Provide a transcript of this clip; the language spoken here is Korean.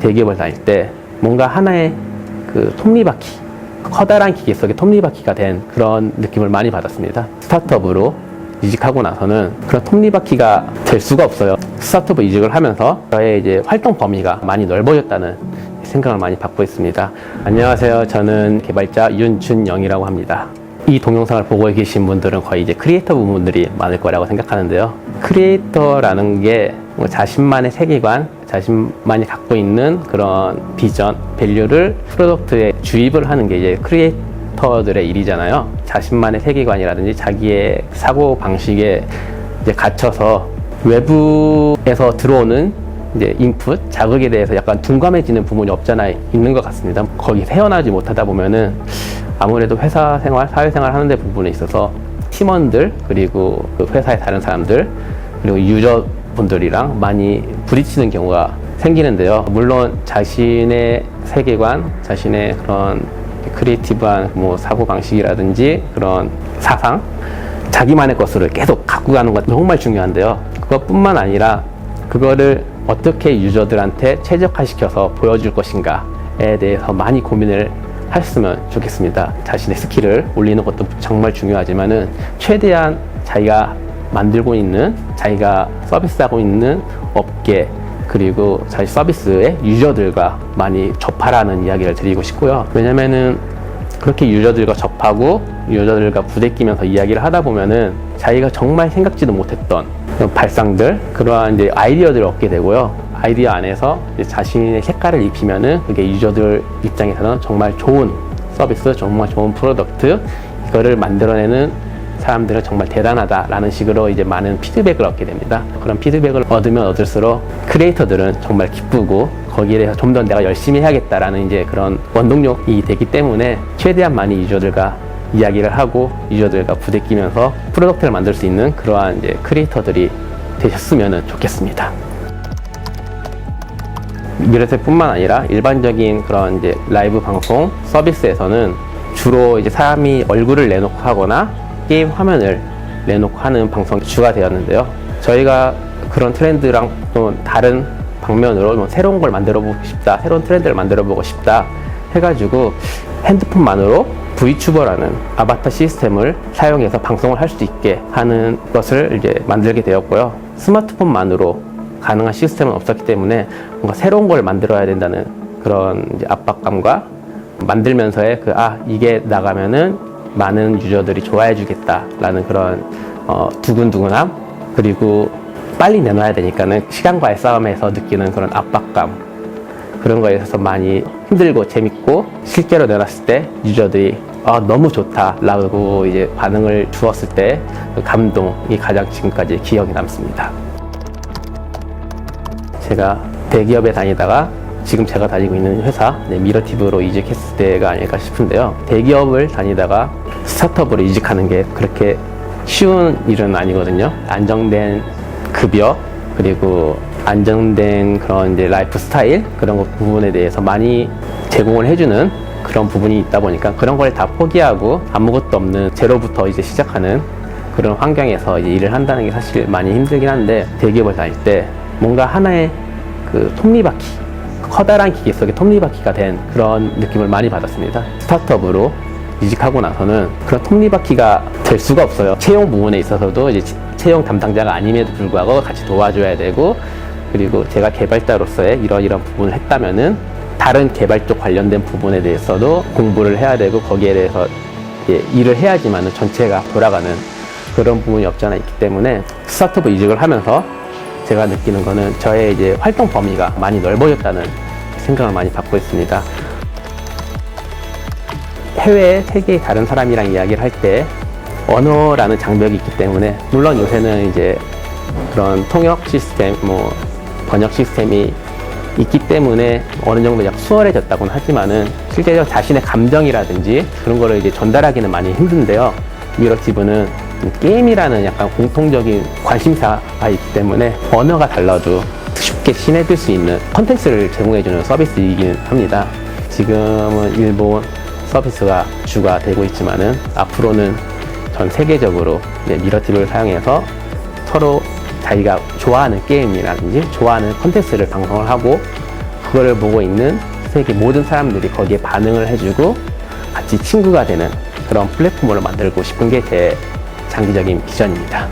대기업을 다닐 때 뭔가 하나의 그 톱니바퀴, 커다란 기계 속의 톱니바퀴가 된 그런 느낌을 많이 받았습니다. 스타트업으로 이직하고 나서는 그런 톱니바퀴가 될 수가 없어요. 스타트업 이직을 하면서 저의 이제 활동 범위가 많이 넓어졌다는 생각을 많이 받고 있습니다. 안녕하세요. 저는 개발자 윤준영이라고 합니다. 이 동영상을 보고 계신 분들은 거의 이제 크리에이터 부분들이 많을 거라고 생각하는데요. 크리에이터라는 게 뭐 자신만의 세계관, 자신만이 갖고 있는 그런 비전, 밸류를 프로덕트에 주입을 하는 게 이제 크리에이터들의 일이잖아요. 자신만의 세계관이라든지 자기의 사고 방식에 이제 갇혀서 외부에서 들어오는 이제 인풋, 자극에 대해서 약간 둔감해지는 부분이 없잖아 있는 것 같습니다. 거기 헤어나지 못하다 보면은 아무래도 회사 생활, 사회생활 하는 데 부분에 있어서 팀원들, 그리고 그 회사의 다른 사람들, 그리고 유저분들이랑 많이 부딪히는 경우가 생기는데요. 물론 자신의 세계관, 자신의 그런 크리에이티브한 뭐 사고방식이라든지 그런 사상, 자기만의 것을 계속 갖고 가는 건 정말 중요한데요. 그것뿐만 아니라 그거를 어떻게 유저들한테 최적화시켜서 보여줄 것인가에 대해서 많이 고민을 했으면 좋겠습니다. 자신의 스킬을 올리는 것도 정말 중요하지만은 최대한 자기가 만들고 있는, 자기가 서비스하고 있는 업계, 그리고 자기 서비스의 유저들과 많이 접하라는 이야기를 드리고 싶고요. 왜냐면은 그렇게 유저들과 접하고 유저들과 부대끼면서 이야기를 하다 보면은 자기가 정말 생각지도 못했던 발상들, 그러한 이제 아이디어들을 얻게 되고요. 아이디어 안에서 이제 자신의 색깔을 입히면은 그게 유저들 입장에서는 정말 좋은 서비스, 정말 좋은 프로덕트, 이거를 만들어내는 사람들은 정말 대단하다라는 식으로 이제 많은 피드백을 얻게 됩니다. 그런 피드백을 얻으면 얻을수록 크리에이터들은 정말 기쁘고 거기에 대해서 좀 더 내가 열심히 해야겠다라는 이제 그런 원동력이 되기 때문에 최대한 많이 유저들과 이야기를 하고 유저들과 부대끼면서 프로덕트를 만들 수 있는 그러한 이제 크리에이터들이 되셨으면 좋겠습니다. 미러탭뿐만 아니라 일반적인 그런 이제 라이브 방송 서비스에서는 주로 이제 사람이 얼굴을 내놓고 하거나 게임 화면을 내놓고 하는 방송이 주가 되었는데요. 저희가 그런 트렌드랑 또 다른 방면으로 뭐 새로운 걸 만들어 보고 싶다, 새로운 트렌드를 만들어 보고 싶다 해가지고 핸드폰만으로 VTuber라는 아바타 시스템을 사용해서 방송을 할 수 있게 하는 것을 이제 만들게 되었고요. 스마트폰만으로 가능한 시스템은 없었기 때문에 뭔가 새로운 걸 만들어야 된다는 그런 이제 압박감과 만들면서의 이게 나가면은 많은 유저들이 좋아해 주겠다라는 그런 두근두근함, 그리고 빨리 내놔야 되니까는 시간과의 싸움에서 느끼는 그런 압박감, 그런 거에 있어서 많이 힘들고 재밌고 실제로 내놨을 때 유저들이 너무 좋다라고 이제 반응을 주었을 때 그 감동이 가장 지금까지 기억에 남습니다. 제가 대기업에 다니다가 지금 제가 다니고 있는 회사 미러티브로 이직했을 때가 아닐까 싶은데요. 대기업을 다니다가 스타트업으로 이직하는 게 그렇게 쉬운 일은 아니거든요. 안정된 급여, 그리고 안정된 그런 이제 라이프 스타일, 그런 부분에 대해서 많이 제공을 해주는 그런 부분이 있다 보니까 그런 걸 다 포기하고 아무것도 없는 제로부터 이제 시작하는 그런 환경에서 이제 일을 한다는 게 사실 많이 힘들긴 한데, 대기업을 다닐 때 뭔가 하나의 그 톱니바퀴, 커다란 기계 속의 톱니바퀴가 된 그런 느낌을 많이 받았습니다. 스타트업으로 이직하고 나서는 그런 톱니바퀴가 될 수가 없어요. 채용 부분에 있어서도 이제 채용 담당자가 아님에도 불구하고 같이 도와줘야 되고, 그리고 제가 개발자로서의 이런 부분을 했다면은 다른 개발 쪽 관련된 부분에 대해서도 공부를 해야 되고 거기에 대해서 일을 해야지만은 전체가 돌아가는 그런 부분이 없잖아 있기 때문에 스타트업 이직을 하면서 제가 느끼는 거는 저의 이제 활동 범위가 많이 넓어졌다는 생각을 많이 받고 있습니다. 해외, 세계의 다른 사람이랑 이야기를 할 때 언어라는 장벽이 있기 때문에, 물론 요새는 이제 그런 통역 시스템, 번역 시스템이 있기 때문에 어느 정도 약 수월해졌다고는 하지만은 실제로 자신의 감정이라든지 그런 거를 이제 전달하기는 많이 힘든데요. 미러티브는 게임이라는 약간 공통적인 관심사가 있기 때문에 언어가 달라도 쉽게 친해질 수 있는 컨텐츠를 제공해주는 서비스이긴 합니다. 지금은 일본 서비스가 주가 되고 있지만은 앞으로는 전 세계적으로 미러티브를 사용해서 서로 자기가 좋아하는 게임이라든지 좋아하는 컨텐츠를 방송을 하고 그거를 보고 있는 세계 모든 사람들이 거기에 반응을 해주고 같이 친구가 되는 그런 플랫폼으로 만들고 싶은 게 제 장기적인 비전입니다.